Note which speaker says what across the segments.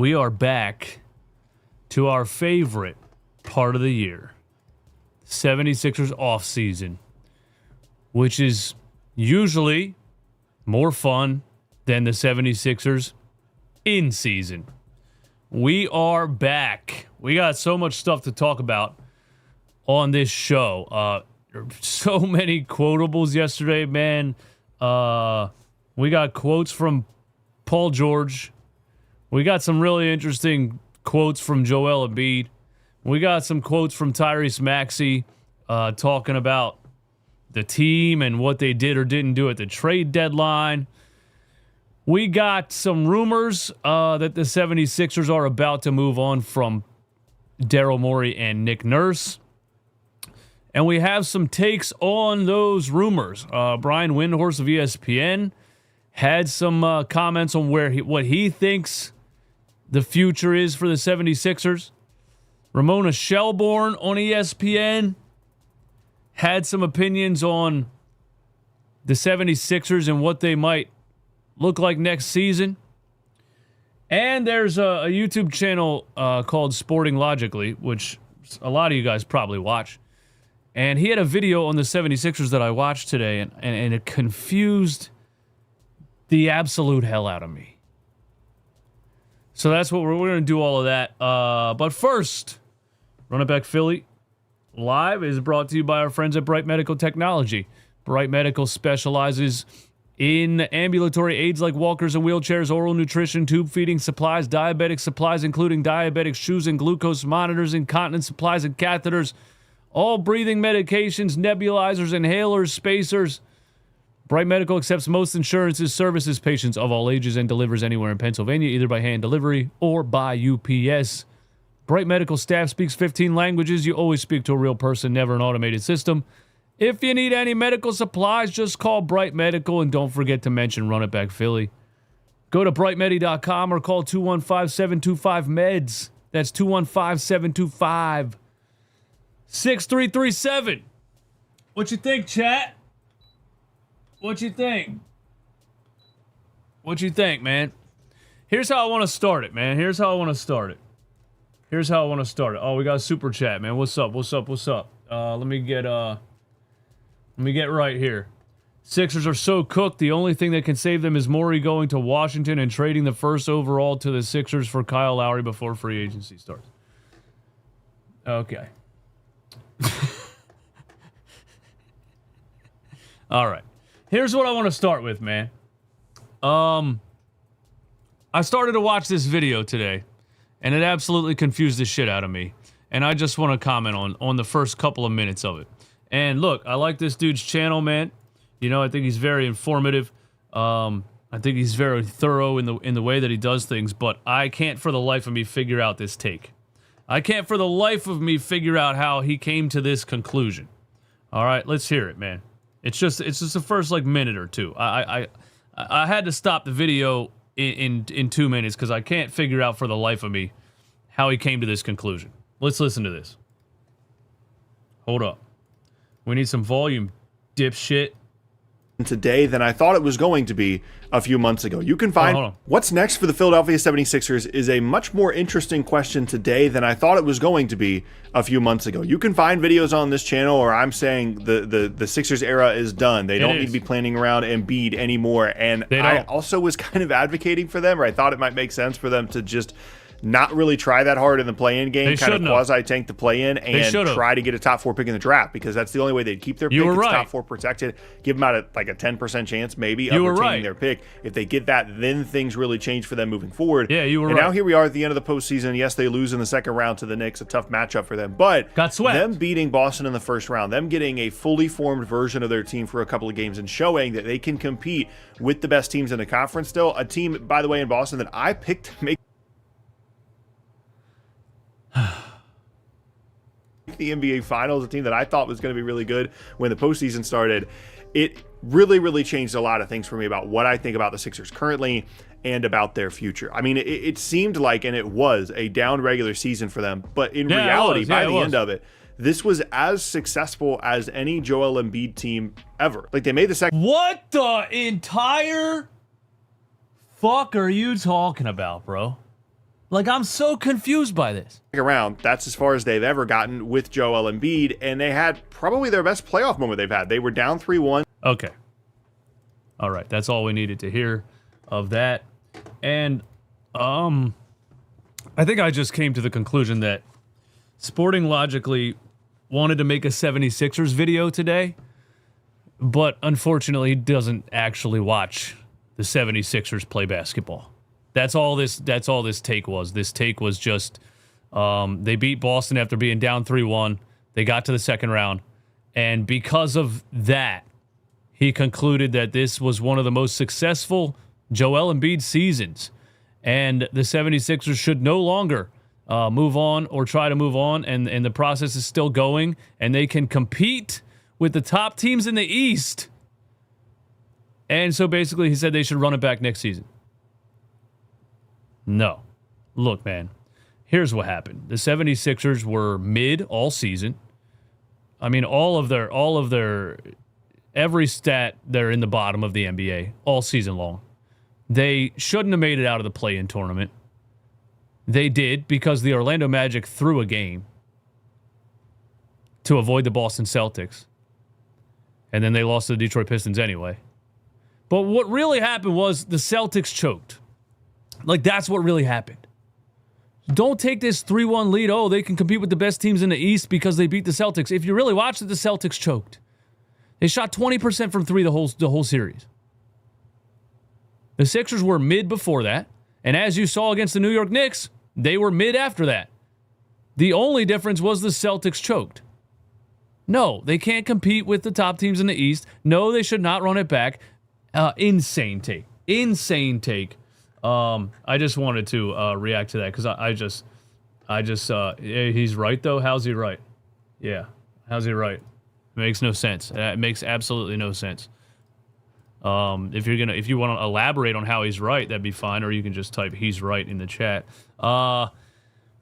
Speaker 1: We are back to our favorite part of the year, 76ers offseason, which is usually more fun than the 76ers in season. We are back. We got so much stuff to talk about on this show. So many quotables yesterday, man. We got quotes from Paul George. We got some really interesting quotes from Joel Embiid. We got some quotes from Tyrese Maxey talking about the team and what they did or didn't do at the trade deadline. We got some rumors that the 76ers are about to move on from Daryl Morey and Nick Nurse. And we have some takes on those rumors. Brian Windhorst of ESPN had some comments on what he thinks the future is for the 76ers. Ramona Shelbourne on ESPN had some opinions on the 76ers and what they might look like next season. And there's a YouTube channel called Sporting Logically, which a lot of you guys probably watch. And he had a video on the 76ers that I watched today, and it confused the absolute hell out of me. So that's what we're going to do all of that. But first, Run It Back Philly Live is brought to you by our friends at Bright Medical Technology. Bright Medical specializes in ambulatory aids like walkers and wheelchairs, oral nutrition, tube feeding supplies, diabetic supplies, including diabetic shoes and glucose monitors, incontinence supplies and catheters, all breathing medications, nebulizers, inhalers, spacers. Bright Medical accepts most insurances, services patients of all ages, and delivers anywhere in Pennsylvania, either by hand delivery or by UPS. Bright Medical staff speaks 15 languages. You always speak to a real person, never an automated system. If you need any medical supplies, just call Bright Medical, and don't forget to mention Run It Back Philly. Go to brightmedi.com or call 215-725-MEDS. That's 215-725-6337. What you think, chat? What you think? What you think, man? Here's how I want to start it, man. Here's how I want to start it. Oh, we got a super chat, man. What's up? Let me get right here. Sixers are so cooked. The only thing that can save them is Morey going to Washington and trading the first overall to the Sixers for Kyle Lowry before free agency starts. Okay. All right. Here's what I want to start with, man. I started to watch this video today, and it absolutely confused the shit out of me. And I just want to comment on the first couple of minutes of it. And look, I like this dude's channel, man. You know, I think he's very informative. I think he's very thorough in the way that he does things. But I can't for the life of me figure out this take. I can't for the life of me figure out how he came to this conclusion. All right, let's hear it, man. It's just the first like minute or two. I had to stop the video in 2 minutes because I can't figure out for the life of me how he came to this conclusion. Let's listen to this. Hold up. We need some volume, dipshit.
Speaker 2: Today than I thought it was going to be a few months ago. You can find what's next for the Philadelphia 76ers is a much more interesting question today than I thought it was going to be a few months ago. You can find videos on this channel where I'm saying the Sixers era is done. They don't need to be planning around Embiid anymore. And I also was kind of advocating for them, or I thought it might make sense for them to just not really try that hard in the play-in game, kind of quasi-tank the play-in, and try to get a top 4 pick in the draft, because that's the only way they'd keep their pick. It's top 4 protected. Give them out a 10% chance maybe of retaining their pick. If they get that, then things really change for them moving forward.
Speaker 1: Yeah, you were right.
Speaker 2: And now here we are at the end of the postseason. Yes, they lose in the second round to the Knicks, a tough matchup for them, but
Speaker 1: got swept.
Speaker 2: Them beating Boston in the first round, them getting a fully formed version of their team for a couple of games and showing that they can compete with the best teams in the conference still. A team, by the way, in Boston that I picked to make the NBA Finals, a team that I thought was going to be really good when the postseason started. It really changed a lot of things for me about what I think about the Sixers currently and about their future. I mean, it seemed like, and it was, a down regular season for them, but in reality, by the end of it, this was as successful as any Joel Embiid team ever. Like, they made the second.
Speaker 1: What the entire fuck are you talking about, bro? Like, I'm so confused by this.
Speaker 2: Around, that's as far as they've ever gotten with Joel Embiid, and they had probably their best playoff moment they've had. They were down 3-1.
Speaker 1: Okay. All right, that's all we needed to hear of that. And I think I just came to the conclusion that Sporting logically wanted to make a 76ers video today, but unfortunately doesn't actually watch the 76ers play basketball. That's all this take was. This take was just they beat Boston after being down 3-1. They got to the second round, and because of that, he concluded that this was one of the most successful Joel Embiid seasons, and the 76ers should no longer move on or try to move on, and the process is still going, and they can compete with the top teams in the East. And so basically he said they should run it back next season. No. Look, man, here's what happened. The 76ers were mid all season. I mean, all of their every stat, they're in the bottom of the NBA all season long. They shouldn't have made it out of the play-in tournament. They did because the Orlando Magic threw a game to avoid the Boston Celtics. And then they lost to the Detroit Pistons anyway. But what really happened was the Celtics choked. Like, that's what really happened. Don't take this 3-1 lead. Oh, they can compete with the best teams in the East because they beat the Celtics. If you really watched it, the Celtics choked. They shot 20% from three the whole series. The Sixers were mid before that. And as you saw against the New York Knicks, they were mid after that. The only difference was the Celtics choked. No, they can't compete with the top teams in the East. No, they should not run it back. Insane take. Insane take. I just wanted to react to that because I just he's right though. How's he right? Yeah, how's he right? It makes no sense. It makes absolutely no sense. If you want to elaborate on how he's right, that'd be fine, or you can just type "he's right" in the chat.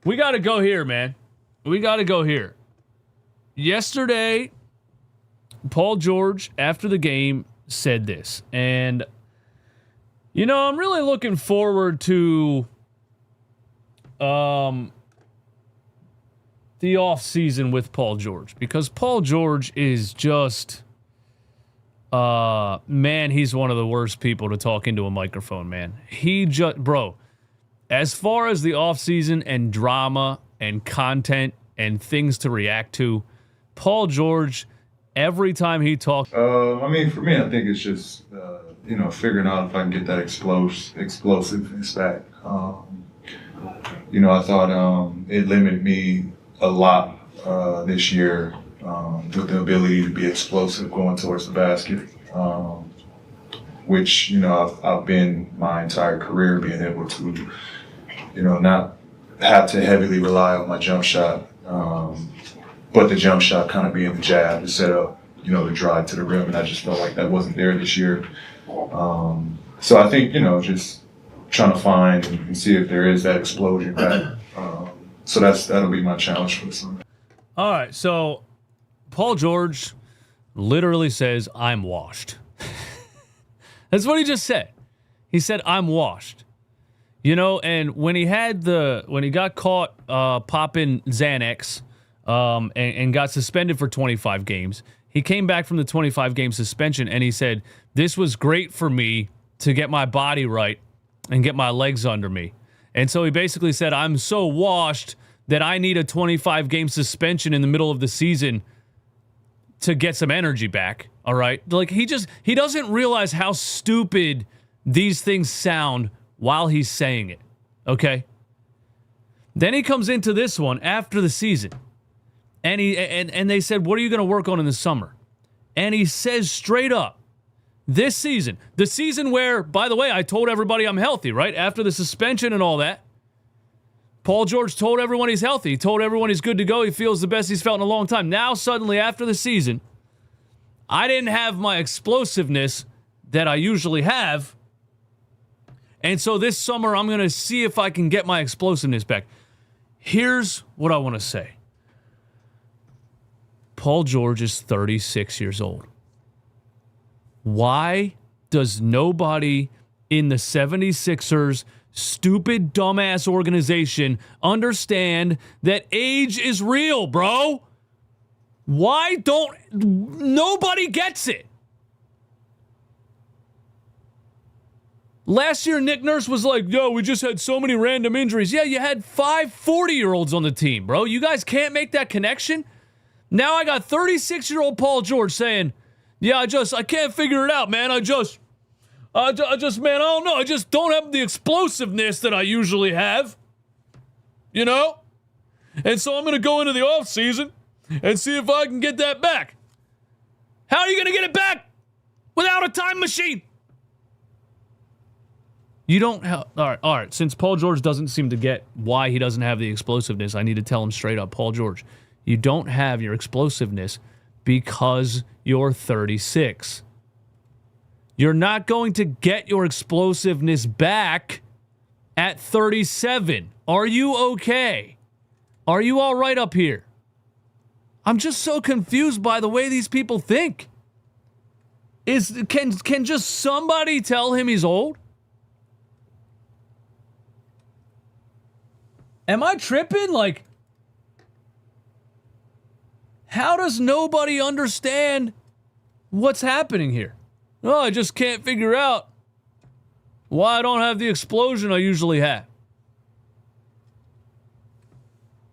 Speaker 1: We got to go here, man. We got to go here. Yesterday, Paul George, after the game, said this, and I'm really looking forward to the off season with Paul George, because Paul George is just man, he's one of the worst people to talk into a microphone, man. Bro, as far as the off season and drama and content and things to react to, Paul George, every time he talks,
Speaker 3: for me, I think it's just figuring out if I can get that explosiveness back. I thought it limited me a lot this year with the ability to be explosive going towards the basket, which I've been my entire career being able to not have to heavily rely on my jump shot, but the jump shot kind of being the jab to set up the drive to the rim, and I just felt like that wasn't there this year. So I think just trying to find and see if there is that explosion back. So that'll be my challenge for this summer.
Speaker 1: All right, so Paul George literally says, "I'm washed." That's what he just said. He said, "I'm washed." And when he got caught popping Xanax and got suspended for 25 games, he came back from the 25-game suspension and he said, "This was great for me to get my body right and get my legs under me." And so he basically said, "I'm so washed that I need a 25-game suspension in the middle of the season to get some energy back." All right? Like, he doesn't realize how stupid these things sound while he's saying it. Okay? Then he comes into this one after the season. And they said, "What are you going to work on in the summer?" And he says straight up, this season, the season where, by the way, I told everybody I'm healthy, right? After the suspension and all that, Paul George told everyone he's healthy. He told everyone he's good to go. He feels the best he's felt in a long time. Now, suddenly, after the season, I didn't have my explosiveness that I usually have. And so this summer, I'm going to see if I can get my explosiveness back. Here's what I want to say. Paul George is 36 years old. Why does nobody in the 76ers stupid, dumbass organization understand that age is real, bro? Why don't... Nobody gets it. Last year, Nick Nurse was like, yo, we just had so many random injuries. Yeah, you had 5 40-year-olds on the team, bro. You guys can't make that connection? Now I got 36-year-old Paul George saying, yeah, I can't figure it out, man. I just, man, I don't know. I just don't have the explosiveness that I usually have. You know? And so I'm going to go into the offseason and see if I can get that back. How are you going to get it back without a time machine? You don't have... All right. Since Paul George doesn't seem to get why he doesn't have the explosiveness, I need to tell him straight up, Paul George, you don't have your explosiveness because you're 36. You're not going to get your explosiveness back at 37. Are you okay? Are you all right up here? I'm just so confused by the way these people think. Can just somebody tell him he's old? Am I tripping? Like, how does nobody understand what's happening here? Oh, I just can't figure out why I don't have the explosion I usually have.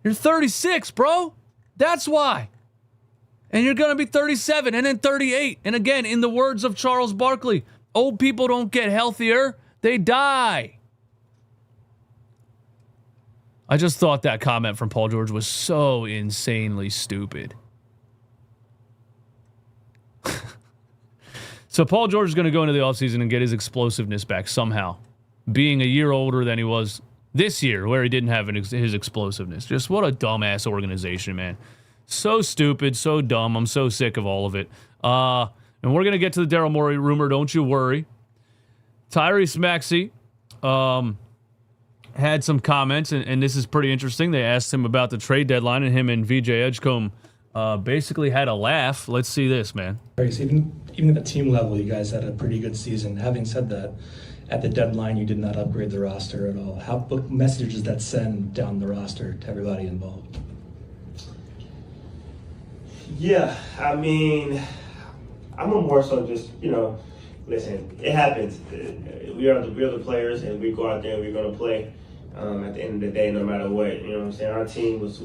Speaker 1: You're 36, bro. That's why. And you're going to be 37 and then 38. And again, in the words of Charles Barkley, old people don't get healthier, they die. I just thought that comment from Paul George was so insanely stupid. So Paul George is going to go into the offseason and get his explosiveness back somehow, being a year older than he was this year, where he didn't have his explosiveness. Just what a dumbass organization, man. So stupid, so dumb. I'm so sick of all of it. And we're going to get to the Daryl Morey rumor, don't you worry. Tyrese Maxey had some comments, and this is pretty interesting. They asked him about the trade deadline, and him and VJ Edgecombe basically had a laugh. Let's see this, man.
Speaker 4: Even at the team level, you guys had a pretty good season. Having said that, at the deadline, you did not upgrade the roster at all. What message does that send down the roster to everybody involved?
Speaker 5: Yeah, I mean, I'm more so just, listen, it happens. We are the players, and we go out there and we're going to play at the end of the day, no matter what. You know what I'm saying? Our team was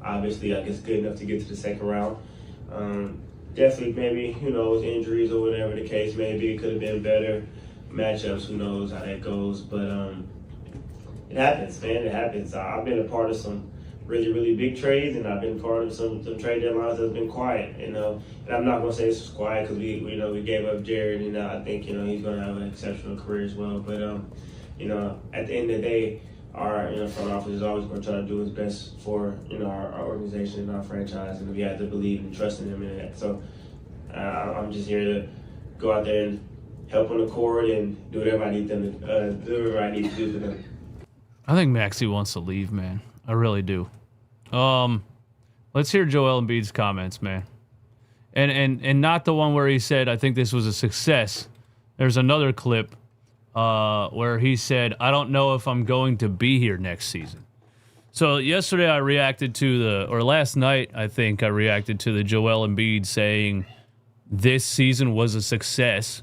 Speaker 5: obviously, I guess, good enough to get to the second round. Definitely, maybe, who knows, injuries or whatever the case may be. It could have been better matchups. Who knows how that goes. But it happens, man. It happens. I've been a part of some really, really big trades, and I've been part of some trade deadlines that's been quiet, And I'm not going to say this was quiet because we gave up Jared, and I think, he's going to have an exceptional career as well. But, at the end of the day, our front office is always going to try to do its best for, our organization and our franchise, and we have to believe and trust in him in that. So I'm just here to go out there and help on the court and do whatever I need to do for them.
Speaker 1: I think Maxey wants to leave, man. I really do. Let's hear Joel Embiid's comments, man. And not the one where he said, I think this was a success. There's another clip where he said, I don't know if I'm going to be here next season. So yesterday I reacted to last night, I think I reacted to the Joel Embiid saying this season was a success,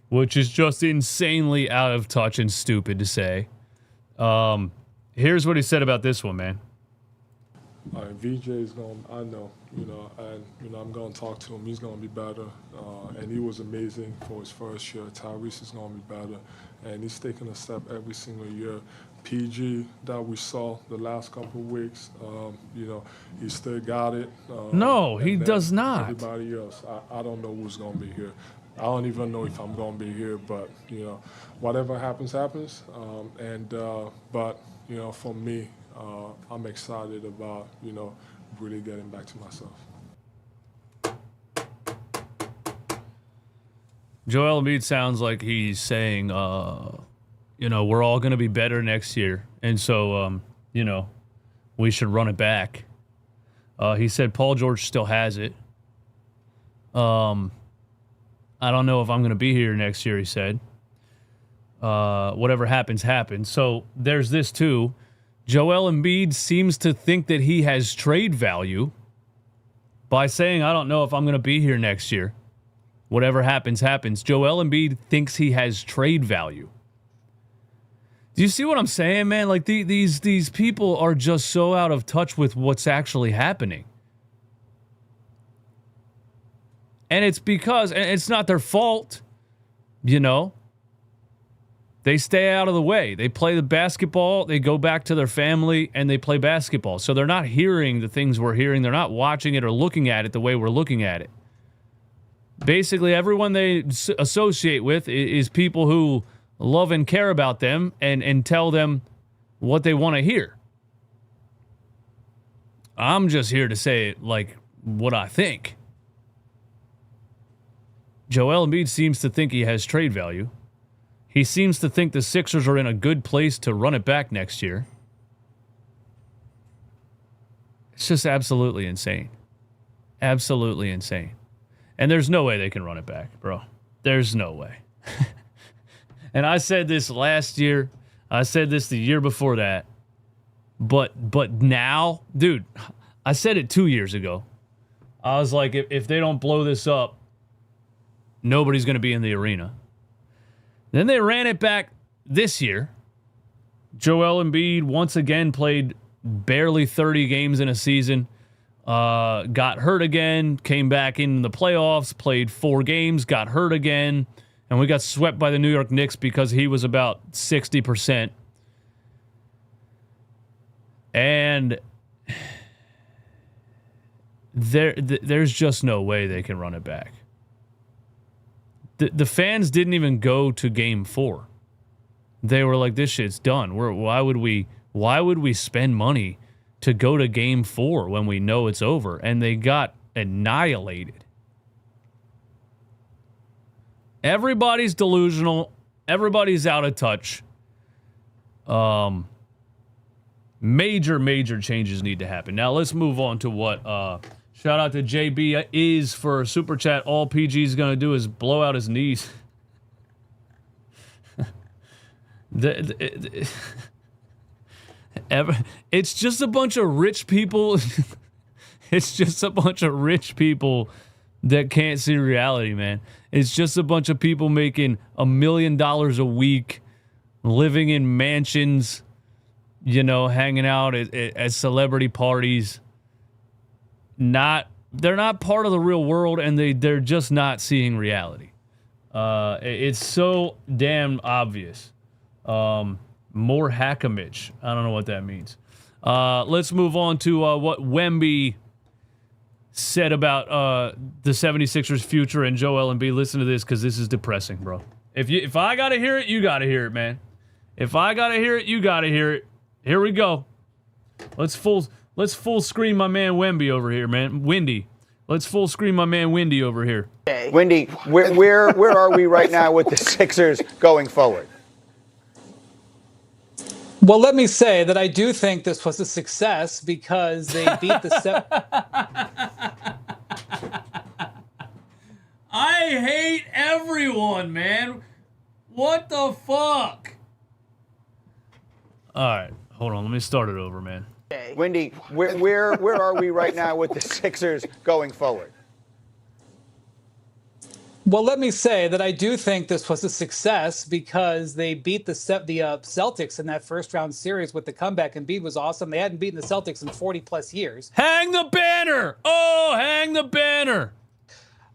Speaker 1: which is just insanely out of touch and stupid to say. Here's what he said about this one, man.
Speaker 6: VJ is going, I know, I'm going to talk to him. He's going to be better. And he was amazing for his first year. Tyrese is going to be better. And he's taking a step every single year. PG that we saw the last couple of weeks, he still got it.
Speaker 1: No, he does not.
Speaker 6: Everybody else, I don't know who's going to be here. I don't even know if I'm going to be here, but, whatever happens, happens. But, for me, I'm excited about, really getting back to myself.
Speaker 1: Joel Embiid sounds like he's saying, we're all going to be better next year. And so, we should run it back. He said Paul George still has it. I don't know if I'm going to be here next year, he said. whatever happens, happens. So there's this too. Joel Embiid seems to think that he has trade value by saying, I don't know if I'm going to be here next year. Whatever happens, happens. Joel Embiid thinks he has trade value. Do you see what I'm saying, man? Like these people are just so out of touch with what's actually happening. And it's because, and it's not their fault, you know. They stay out of the way. They play the basketball, they go back to their family, and they play basketball. So they're not hearing the things we're hearing. They're not watching it or looking at it the way we're looking at it. Basically, everyone they associate with is people who love and care about them and tell them what they want to hear. I'm just here to say, like, what I think. Joel Embiid seems to think he has trade value. He seems to think the Sixers are in a good place to run it back next year. It's just absolutely insane. Absolutely insane. And there's no way they can run it back, bro. There's no way. And I said this last year. I said this the year before that. But now, dude, I said it 2 years ago. I was like, if they don't blow this up, nobody's going to be in the arena. Then they ran it back this year. Joel Embiid once again played barely 30 games in a season. Got hurt again, came back in the playoffs, played 4 games, got hurt again, and we got swept by the New York Knicks because he was about 60%. And there's just no way they can run it back. The fans didn't even go to Game 4. They were like, "This shit's done. Why would we spend money to go to Game 4 when we know it's over?" And they got annihilated. Everybody's delusional. Everybody's out of touch. Major changes need to happen. Now let's move on to what. Shout out to JB is for Super Chat. All PG's going to do is blow out his knees. It's just a bunch of rich people. It's just a bunch of rich people that can't see reality, man. It's just a bunch of people making $1 million a week, living in mansions, you know, hanging out at celebrity parties. They're not part of the real world, and they're just not seeing reality. It's so damn obvious. More hackamage. I don't know what that means. Let's move on to what Wemby said about the 76ers' future and Joel Embiid. Listen to this, because this is depressing, bro. If I gotta hear it, you gotta hear it, man. If I gotta hear it, you gotta hear it. Here we go. Let's full screen my man Wemby over here, man. Windy. Let's full screen my man Windy over here.
Speaker 7: Windy, where are we right now with the Sixers going forward?
Speaker 8: Well, let me say that I do think this was a success because they beat the
Speaker 1: I hate everyone, man. What the fuck? All right, hold on. Let me start it over, man.
Speaker 7: Windy, where are we right now with the Sixers going forward?
Speaker 8: Well, let me say that I do think this was a success because they beat the Celtics in that first-round series with the comeback. Embiid was awesome. They hadn't beaten the Celtics in 40-plus years.
Speaker 1: Hang the banner! Oh, hang the banner!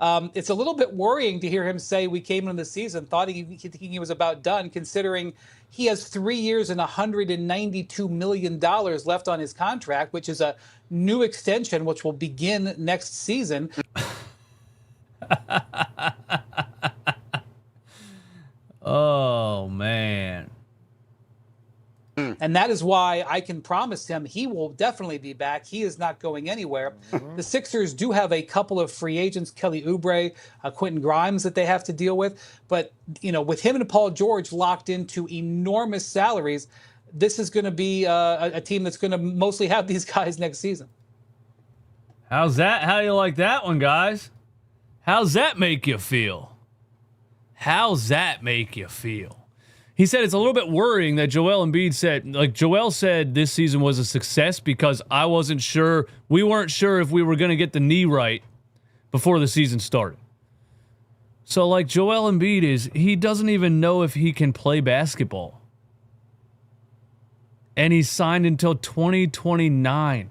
Speaker 8: It's a little bit worrying to hear him say we came into the season thinking he was about done, considering he has 3 years and $192 million left on his contract, which is a new extension, which will begin next season.
Speaker 1: Oh, man.
Speaker 8: And that is why I can promise him he will definitely be back. He is not going anywhere. The Sixers do have a couple of free agents, Kelly Oubre, Quentin Grimes, that they have to deal with. But, you know, with him and Paul George locked into enormous salaries, this is going to be a team that's going to mostly have these guys next season.
Speaker 1: How's that? How do you like that one, guys? How's that make you feel? How's that make you feel? He said it's a little bit worrying that Joel Embiid said, like Joel said this season was a success because I wasn't sure, we weren't sure if we were going to get the knee right before the season started. So like Joel Embiid he doesn't even know if he can play basketball. And he's signed until 2029.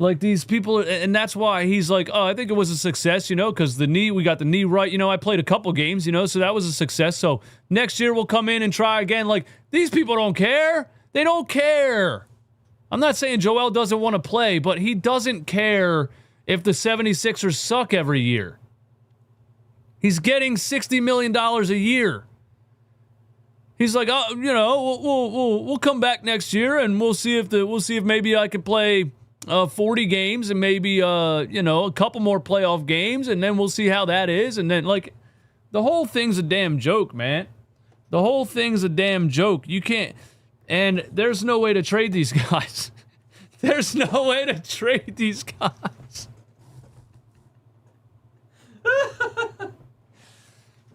Speaker 1: Like these people, and that's why he's like, oh, I think it was a success, because we got the knee right. I played a couple games, so that was a success. So next year we'll come in and try again. Like these people don't care. They don't care. I'm not saying Joel doesn't want to play, but he doesn't care if the 76ers suck every year. He's getting $60 million a year. He's like, oh, we'll come back next year and we'll see if maybe I can play 40 games and maybe a couple more playoff games, and then we'll see how that is. And then like the whole thing's a damn joke, man. The whole thing's a damn joke. You can't, and there's no way to trade these guys. There's no way to trade these guys.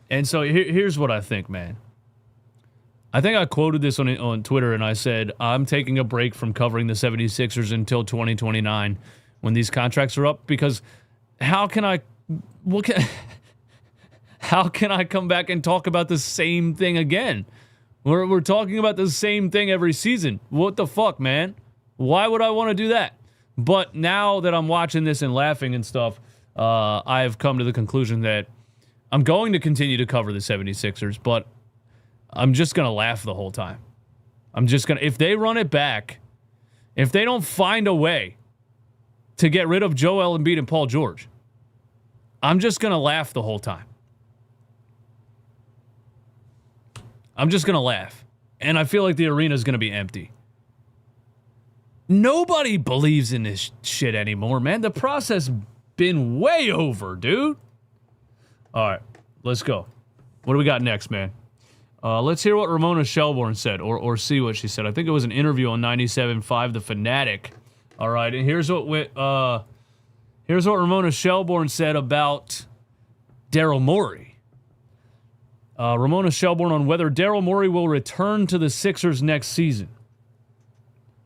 Speaker 1: And so here's what I think, man. I think I quoted this on Twitter, and I said, I'm taking a break from covering the 76ers until 2029 when these contracts are up, because how can I come back and talk about the same thing again? We're talking about the same thing every season. What the fuck, man? Why would I want to do that? But now that I'm watching this and laughing and stuff, I have come to the conclusion that I'm going to continue to cover the 76ers, but I'm just going to laugh the whole time. If they run it back, if they don't find a way to get rid of Joel Embiid and Paul George, I'm just going to laugh the whole time. I'm just going to laugh. And I feel like the arena is going to be empty. Nobody believes in this shit anymore, man. The process been way over, dude. All right, let's go. What do we got next, man? Let's hear what Ramona Shelbourne said, or see what she said. I think it was an interview on 97.5 The Fanatic. All right, and here's what Ramona Shelbourne said about Daryl Morey. Ramona Shelbourne on whether Daryl Morey will return to the Sixers next season.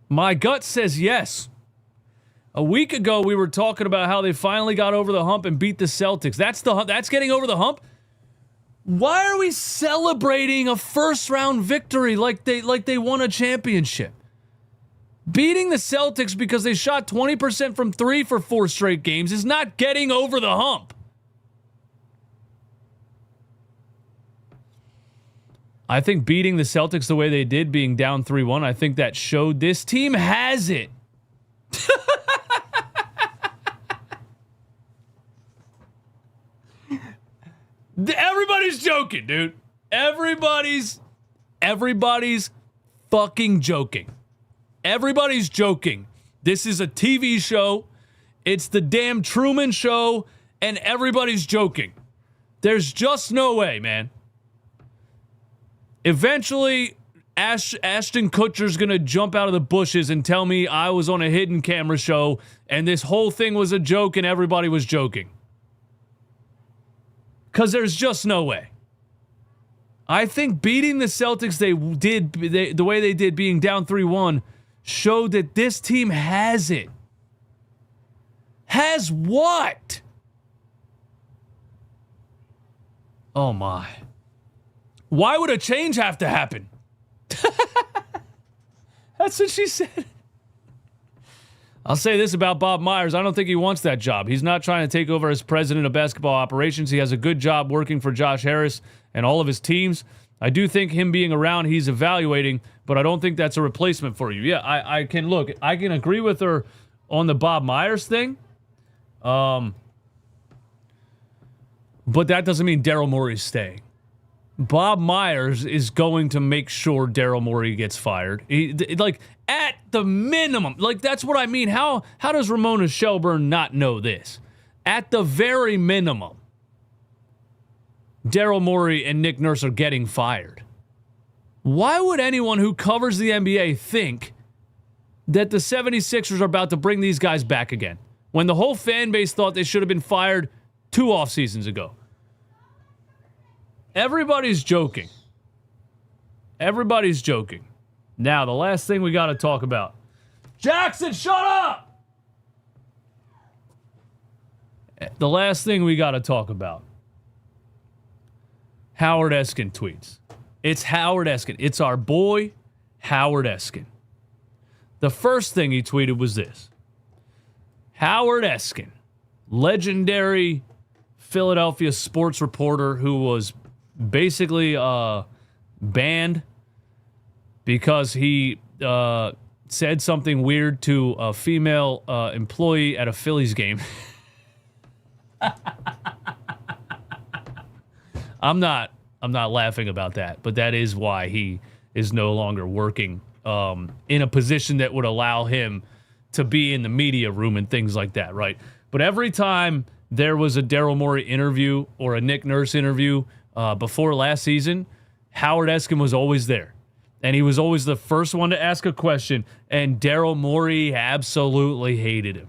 Speaker 1: My gut says yes. A week ago, we were talking about how they finally got over the hump and beat the Celtics. That's getting over the hump. Why are we celebrating a first-round victory like they won a championship? Beating the Celtics because they shot 20% from three for 4 straight games is not getting over the hump. I think beating the Celtics the way they did, being down 3-1, I think that showed this team has it. Everybody's joking, dude. Everybody's fucking joking. Everybody's joking. This is a TV show. It's the damn Truman Show, and everybody's joking. There's just no way, man. Eventually, Ashton Kutcher's going to jump out of the bushes and tell me I was on a hidden camera show and this whole thing was a joke and everybody was joking. Because there's just no way. I think beating the Celtics the way they did, being down 3-1, showed that this team has it. Has what? Oh my. Why would a change have to happen? That's what she said. I'll say this about Bob Myers. I don't think he wants that job. He's not trying to take over as president of basketball operations. He has a good job working for Josh Harris and all of his teams. I do think him being around, he's evaluating, but I don't think that's a replacement for you. Yeah, I can agree with her on the Bob Myers thing. But that doesn't mean Daryl Morey's staying. Bob Myers is going to make sure Daryl Morey gets fired. At the minimum. That's what I mean. How does Ramona Shelbourne not know this? At the very minimum, Daryl Morey and Nick Nurse are getting fired. Why would anyone who covers the NBA think that the 76ers are about to bring these guys back again when the whole fan base thought they should have been fired 2 off seasons ago? Everybody's joking. everybody's joking. Now, the last thing we got to talk about. Jackson, shut up! The last thing we got to talk about. Howard Eskin tweets. It's Howard Eskin. It's our boy, Howard Eskin. The first thing he tweeted was this. Howard Eskin, legendary Philadelphia sports reporter who was basically banned because he said something weird to a female employee at a Phillies game. I'm not laughing about that, but that is why he is no longer working in a position that would allow him to be in the media room and things like that, right? But every time there was a Daryl Morey interview or a Nick Nurse interview before last season, Howard Eskin was always there. And he was always the first one to ask a question, and Daryl Morey absolutely hated him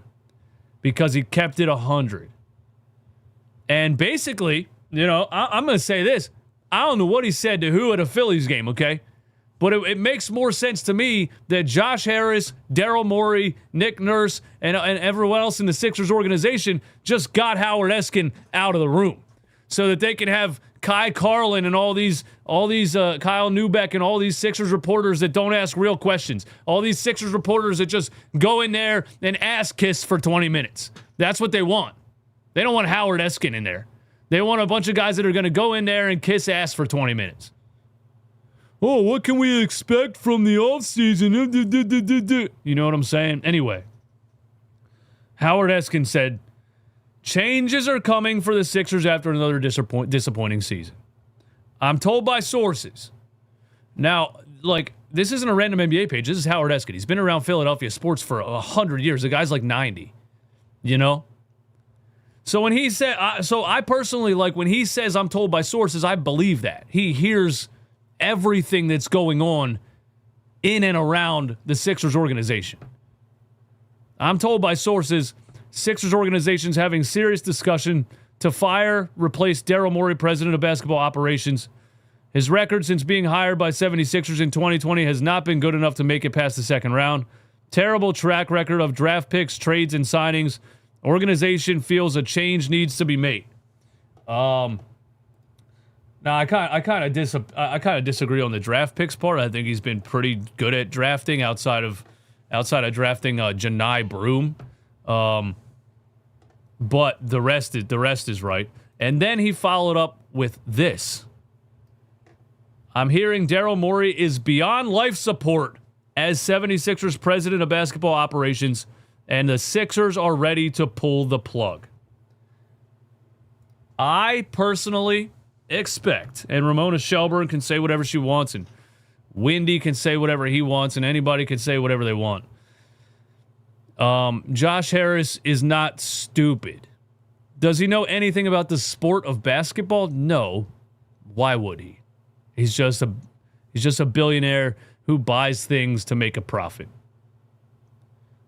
Speaker 1: because he kept it 100. And basically, you know, I'm going to say this. I don't know what he said to who at a Phillies game, okay? But it makes more sense to me that Josh Harris, Daryl Morey, Nick Nurse, and everyone else in the Sixers organization just got Howard Eskin out of the room so that they can have Kai Carlin and all these Kyle Neubeck and all these Sixers reporters that don't ask real questions. All these Sixers reporters that just go in there and ass kiss for 20 minutes. That's what they want. They don't want Howard Eskin in there. They want a bunch of guys that are going to go in there and kiss ass for 20 minutes. Oh, what can we expect from the offseason? You know what I'm saying? Anyway, Howard Eskin said, changes are coming for the Sixers after another disappointing season. I'm told by sources. Now, like, this isn't a random NBA page. This is Howard Eskin. He's been around Philadelphia sports for 100 years. The guy's like 90, you know? So when he said, I personally, like, when he says I'm told by sources, I believe that. He hears everything that's going on in and around the Sixers organization. I'm told by sources, Sixers organization's having serious discussion to replace Daryl Morey, president of basketball operations. His record since being hired by 76ers in 2020 has not been good enough to make it past the second round. Terrible track record of draft picks, trades, and signings. Organization feels a change needs to be made. Now I kind of disagree on the draft picks part. I think he's been pretty good at drafting outside of drafting Janai Broom. But the rest is right. And then he followed up with this. I'm hearing Daryl Morey is beyond life support as 76ers president of basketball operations, and the Sixers are ready to pull the plug. I personally expect, and Ramona Shelbourne can say whatever she wants, and Windy can say whatever he wants, and anybody can say whatever they want. Josh Harris is not stupid. Does he know anything about the sport of basketball? No. Why would he? He's just a billionaire who buys things to make a profit.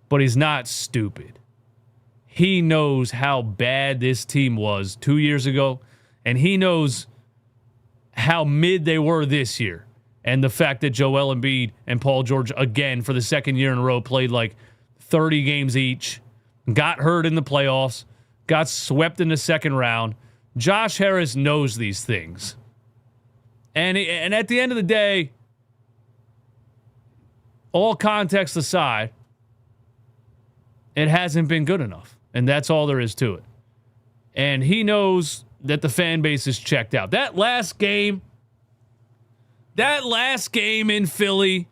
Speaker 1: But he's not stupid. He knows how bad this team was 2 years ago, and he knows how mid they were this year. And the fact that Joel Embiid and Paul George, again, for the second year in a row, played like 30 games each, got hurt in the playoffs, got swept in the second round. Josh Harris knows these things. And at the end of the day, all context aside, it hasn't been good enough. And that's all there is to it. And he knows that the fan base is checked out. That last game in Philly,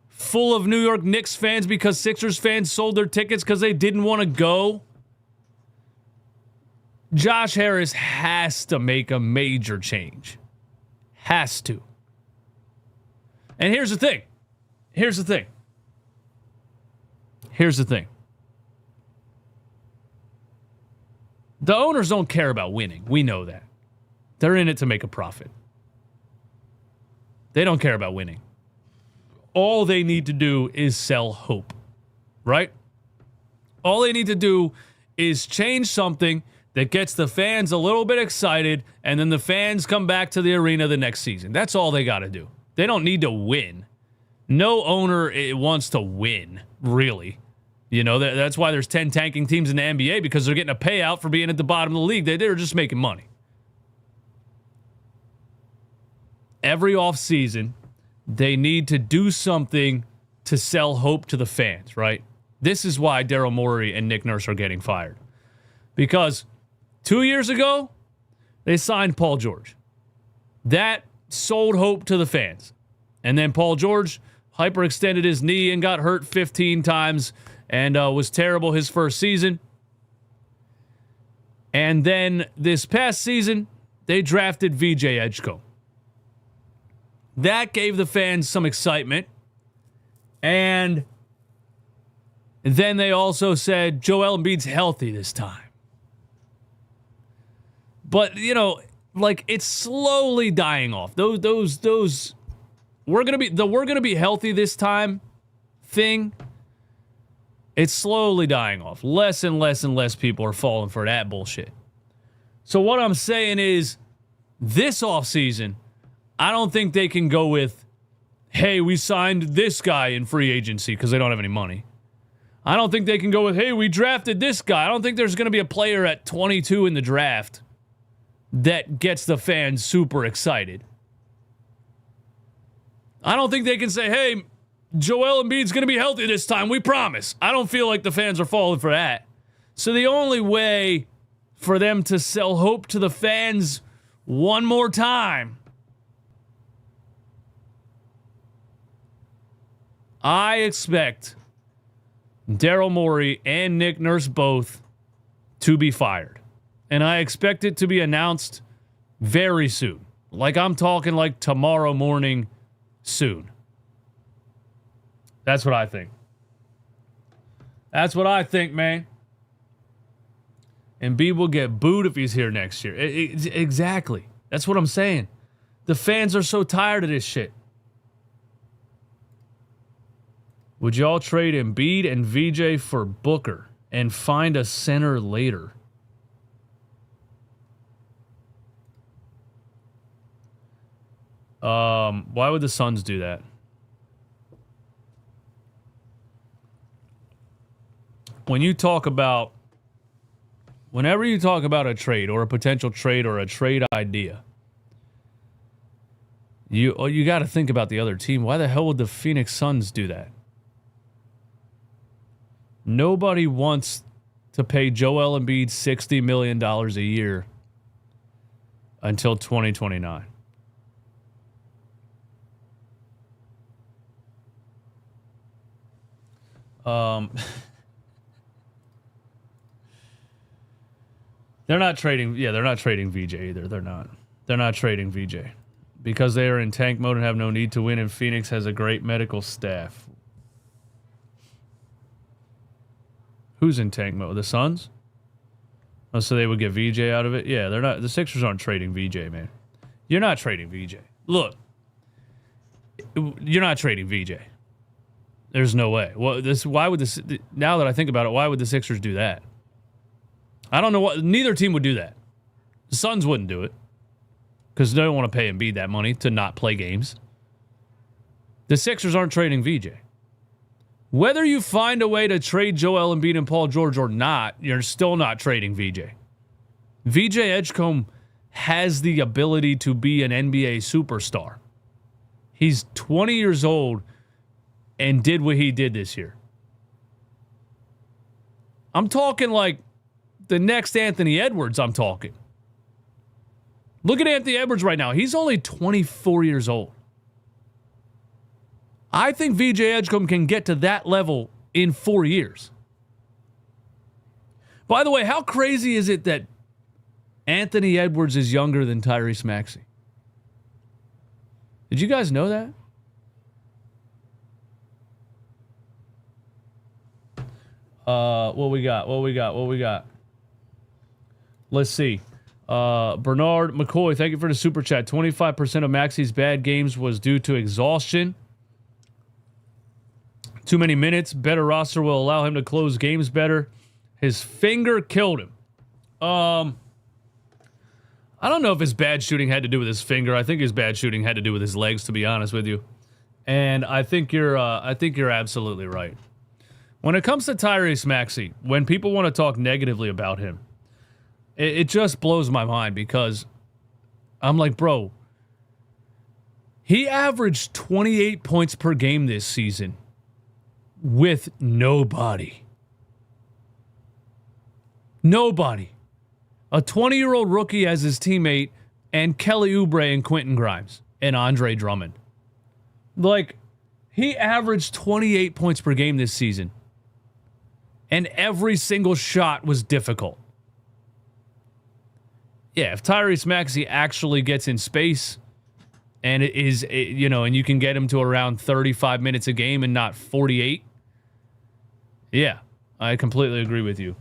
Speaker 1: full of New York Knicks fans because Sixers fans sold their tickets because they didn't want to go. Josh Harris has to make a major change. Has to. And here's the thing. The owners don't care about winning. We know that. They're in it to make a profit. They don't care about winning. All they need to do is sell hope, right? All they need to do is change something that gets the fans a little bit excited, and then the fans come back to the arena the next season. That's all they got to do. They don't need to win. No owner wants to win, really. You know, that's why there's 10 tanking teams in the NBA, because they're getting a payout for being at the bottom of the league. They're just making money. Every offseason, they need to do something to sell hope to the fans, right? This is why Daryl Morey and Nick Nurse are getting fired. Because 2 years ago, they signed Paul George. That sold hope to the fans. And then Paul George hyperextended his knee and got hurt 15 times and was terrible his first season. And then this past season, they drafted VJ Edgecombe. That gave the fans some excitement. And then they also said Joel Embiid's healthy this time. But, you know, like, it's slowly dying off. Those we're gonna be healthy this time thing. It's slowly dying off. Less and less and less people are falling for that bullshit. So what I'm saying is, this offseason, I don't think they can go with, hey, we signed this guy in free agency, because they don't have any money. I don't think they can go with, hey, we drafted this guy. I don't think there's going to be a player at 22 in the draft that gets the fans super excited. I don't think they can say, hey, Joel Embiid's going to be healthy this time, we promise. I don't feel like the fans are falling for that. So the only way for them to sell hope to the fans one more time, I expect Daryl Morey and Nick Nurse both to be fired. And I expect it to be announced very soon. Like, I'm talking like tomorrow morning soon. That's what I think. That's what I think, man. Embiid will get booed if he's here next year. Exactly. That's what I'm saying. The fans are so tired of this shit. Would y'all trade Embiid and VJ for Booker and find a center later? Why would the Suns do that? Whenever you talk about a trade or a potential trade or a trade idea, you got to think about the other team. Why the hell would the Phoenix Suns do that? Nobody wants to pay Joel Embiid $60 million a year until 2029. They're not trading. Yeah, they're not trading VJ either. They're not trading VJ because they are in tank mode and have no need to win. And Phoenix has a great medical staff. Who's in tank mode? The Suns? Oh, so they would get VJ out of it? Yeah, they're not. The Sixers aren't trading VJ, man. You're not trading VJ. Look, you're not trading VJ. There's no way. Well, why would this? Now that I think about it, why would the Sixers do that? I don't know what. Neither team would do that. The Suns wouldn't do it because they don't want to pay Embiid that money to not play games. The Sixers aren't trading VJ. Whether you find a way to trade Joel Embiid and Paul George or not, you're still not trading VJ. VJ Edgecombe has the ability to be an NBA superstar. He's 20 years old and did what he did this year. I'm talking like the next Anthony Edwards, I'm talking. Look at Anthony Edwards right now. He's only 24 years old. I think VJ Edgecombe can get to that level in 4 years. By the way, how crazy is it that Anthony Edwards is younger than Tyrese Maxey? Did you guys know that? What we got? Let's see. Bernard McCoy, thank you for the super chat. 25% of Maxey's bad games was due to exhaustion. Too many minutes. Better roster will allow him to close games better. His finger killed him. I I don't know if his bad shooting had to do with his finger. I think his bad shooting had to do with his legs, to be honest with you. And I think you're absolutely right. When it comes to Tyrese Maxey, when people want to talk negatively about him, it just blows my mind because I'm like, bro, he averaged 28 points per game this season with nobody. Nobody. A 20-year-old rookie as his teammate, and Kelly Oubre and Quentin Grimes and Andre Drummond. Like, he averaged 28 points per game this season. And every single shot was difficult. Yeah, if Tyrese Maxey actually gets in space and it is, and you can get him to around 35 minutes a game and not 48, yeah, I completely agree with you.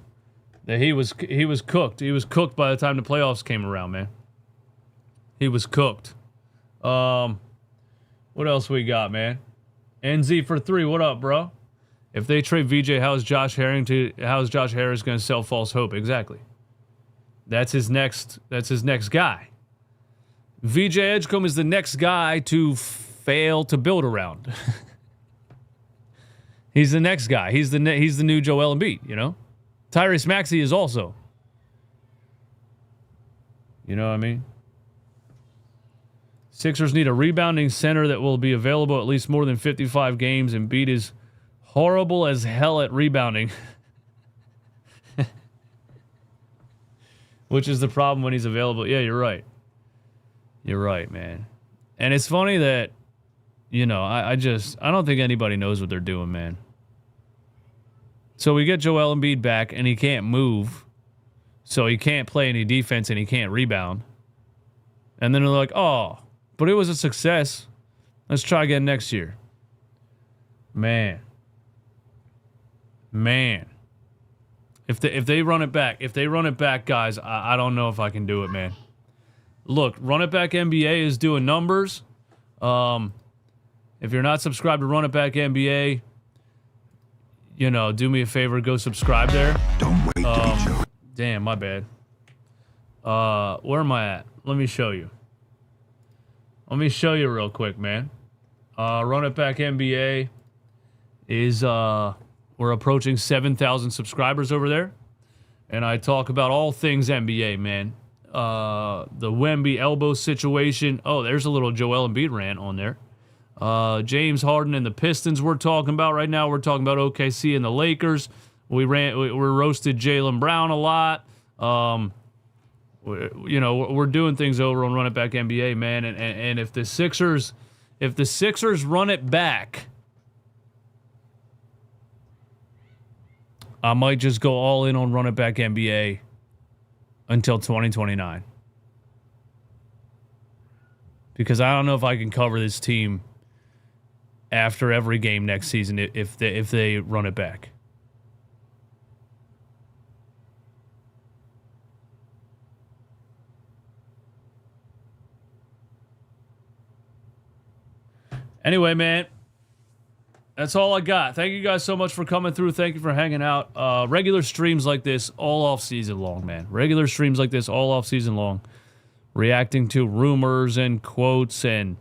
Speaker 1: That he was cooked. He was cooked by the time the playoffs came around, man. He was cooked. What else we got, man? NZ for 3. What up, bro? If they trade VJ, how is Josh Harris going to sell false hope? Exactly. That's his next guy. VJ Edgecombe is the next guy to fail to build around. He's the next guy. He's the new Joel Embiid, you know? Tyrese Maxey is also. You know what I mean? Sixers need a rebounding center that will be available at least more than 55 games. Embiid is horrible as hell at rebounding. Which is the problem when he's available. Yeah, you're right. You're right, man. And it's funny that, I don't think anybody knows what they're doing, man. So we get Joel Embiid back, and he can't move. So he can't play any defense, and he can't rebound. And then they're like, oh, but it was a success. Let's try again next year. Man. If they run it back, guys, I don't know if I can do it, man. Look, Run It Back NBA is doing numbers. If you're not subscribed to Run It Back NBA, do me a favor, go subscribe there.
Speaker 9: Don't wait to be chosen.
Speaker 1: Damn, my bad. Where am I at? Let me show you. Let me show you real quick, man. Run It Back NBA is, we're approaching 7,000 subscribers over there. And I talk about all things NBA, man. The Wemby elbow situation. Oh, there's a little Joel Embiid rant on there. James Harden and the Pistons we're talking about right now. We're talking about OKC and the Lakers. We roasted Jaylen Brown a lot. We're doing things over on Run It Back NBA, man. And if the Sixers run it back, I might just go all in on Run It Back NBA until 2029. Because I don't know if I can cover this team after every game next season if they run it back. Anyway, man, that's all I got. Thank you guys so much for coming through. Thank you for hanging out. Regular streams like this all off season long, man. Regular streams like this all off season long. Reacting to rumors and quotes and